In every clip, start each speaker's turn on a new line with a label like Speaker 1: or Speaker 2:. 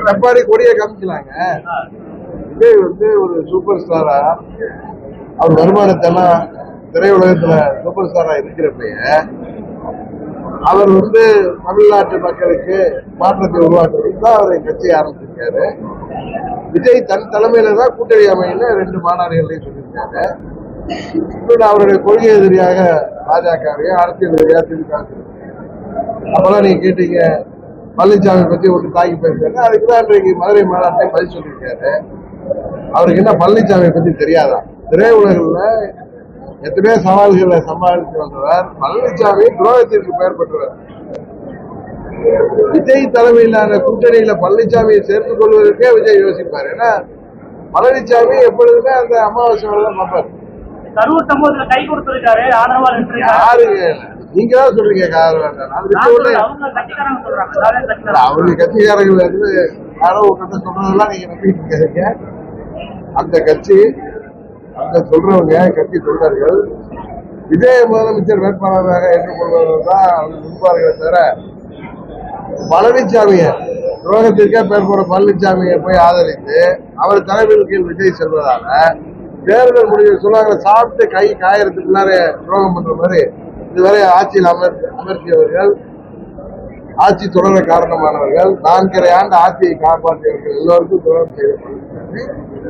Speaker 1: எடப்பாடி கொடியை காமிக்கலாங்க. விஜய் வந்து ஒரு சூப்பர் ஸ்டாரா அவர் வருமானத்தெல்லாம் திரையுலகத்துல சூப்பர் ஸ்டாரா இருக்கிறப்ப அவர் வந்து தமிழ்நாட்டு மக்களுக்கு மாற்றத்தை உருவாக்குறதுக்கு தான் அவர் கட்சியை ஆரம்பிச்சிருக்காரு. விஜய் தன் தலைமையில தான் கூட்டணி அமைன்னு 2 மாநாடுகளையும் சொல்லியிருக்காரு. இன்னொன்று அவருடைய கொள்கை எதிரியாக பாஜகவையும் அரசியல் எதிரியாக திமுக. அப்பெல்லாம் நீங்க கேட்டீங்க பழனிசாமி பத்தி ஒன்று தாக்கி பேசுறாரு. அதுக்குதான் இன்றைக்கு மதுரை மாநாட்டை பதில் சொல்லியிருக்காரு. அவருக்கு என்ன பழனிசாமியை பத்தி தெரியாதா? திரையுலகில் எத்தனையோ சவால்களை சமாளித்து வந்தவர் பழனிசாமி துரோகத்திற்கு பெயர் பெற்றவர். விஜய் தலைமையிலான கூட்டணியில பழனிசாமியை சேர்த்துக் கொள்வதற்கே விஜய் யோசிப்பார். ஏன்னா பழனிசாமி எப்பொழுதுமே அந்த அமாவாசை தான் பார்ப்பார்.
Speaker 2: கை கொடுத்திருக்காரு.
Speaker 1: யாருங்க நீங்க தான் சொல்றீங்க? அவருக்கு கட்சிக்காரர்கள் வந்து யாரோ கிட்ட சொல்றதெல்லாம் நீங்க நம்பிட்டு இருக்காங்க. அந்த கட்சி அந்த சொல்றவங்க கட்சி தொண்டர்கள் விஜய் முதலமைச்சர் வேட்பாளராக ஏற்றுக்கொள்வர்கள் தான் அவங்க முன்பார்களே தவிர பழனிசாமிய துரோகத்திற்கே பேர் போற பழனிசாமியை போய் ஆதரித்து அவர் தலைமையில் கீழ் விஜய் செல்வதால தேர்தல் முடிவு சொல்லுவாங்க. சாப்பிட்டு கை காயறதுக்குள்ளார துரோகம் பண்ற மாதிரி இதுவரை ஆட்சியில் அமர்த்தியவர்கள், ஆட்சி தொடர காரணமானவர்கள், 4.5 ஆண்டு ஆட்சியை காப்பாற்றியவர்கள் எல்லோருக்கும் துரோகம் செய்யப்பட்டிருக்கிறது.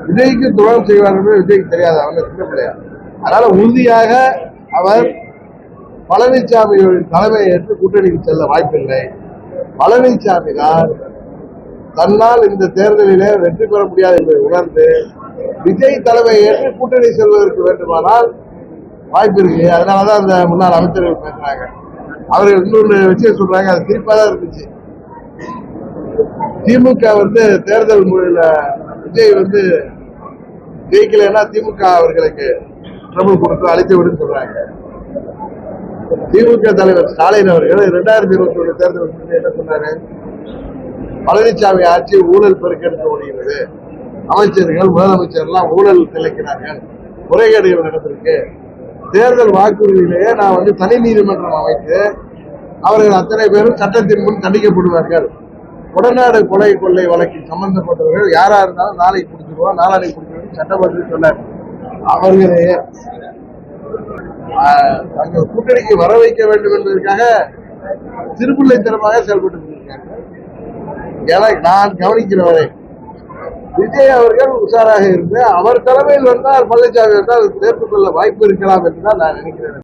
Speaker 1: விஜய்க்கு துரோகம் செய்வார்கள் விஜய்க்கு தெரியாது. அவங்க சின்ன பிள்ளையா. அதனால உறுதியாக அவர் பழனிசாமியோட தலைமையை ஏற்று கூட்டணிக்கு செல்ல வாய்ப்பில்லை. பழனிசாமி தான் தன்னால் இந்த தேர்தலிலே வெற்றி பெற முடியாது என்பதை உணர்ந்து விஜய் தலைமையை ஏற்று கூட்டணி செல்வதற்கு வேண்டுமானால் வாய்ப்பு இருக்கு. அதனாலதான் அந்த முன்னாள் அமைச்சர்கள் பேசுறாங்க. அவர்கள் இன்னொரு விஷயம் சொல்றாங்க, அது சிரிப்பா தான் இருந்துச்சு. திமுக வந்து தேர்தல் முறையில விஜய் வந்து ஜெயிக்கலைன்னா திமுக அவர்களுக்கு ட்ரபிள் கொடுத்து அழைத்து விடுன்னு சொல்றாங்க. திமுக தலைவர் ஸ்டாலின் அவர்கள் 2021 தேர்தல் என்ன சொன்னாரு? பழனிசாமி ஆட்சி ஊழல் பெருக்கெடுக்க முடிகிறது, அமைச்சர்கள் முதலமைச்சர் எல்லாம் ஊழல் திளைக்கிறார்கள், முறைகேடுகள் நடந்திருக்கு, தேர்தல் வாக்குறுதியிலேயே நான் வந்து தனி நீதிமன்றம் அமைத்து அவர்கள் அத்தனை பேரும் சட்டத்தின் முன் தண்டிக்கப்படுவார்கள், உடனாடு கொலை கொள்ளை வழக்கில் சம்பந்தப்பட்டவர்கள் யாரா இருந்தாலும் நாளைக்கு பிடிச்சிருவோம், நாளைக்கு பிடிச்சிருவோம் சட்டமன்றத்தில் சொன்னார். அவர்களே தங்கள் கூட்டணிக்கு வர வைக்க வேண்டும் என்பதற்காக சிறுபிள்ளைத்தனமாக செயல்பட்டு இருக்காங்க. நான் கவனிக்கிறவரை விஜய் அவர்கள் உஷாராக இருந்து அவர் தலைமையில் வந்தால் பழனிசாமி வந்தால் சேர்த்துக் கொள்ள வாய்ப்பு இருக்கலாம் என்றுதான் நான் நினைக்கிறேன்.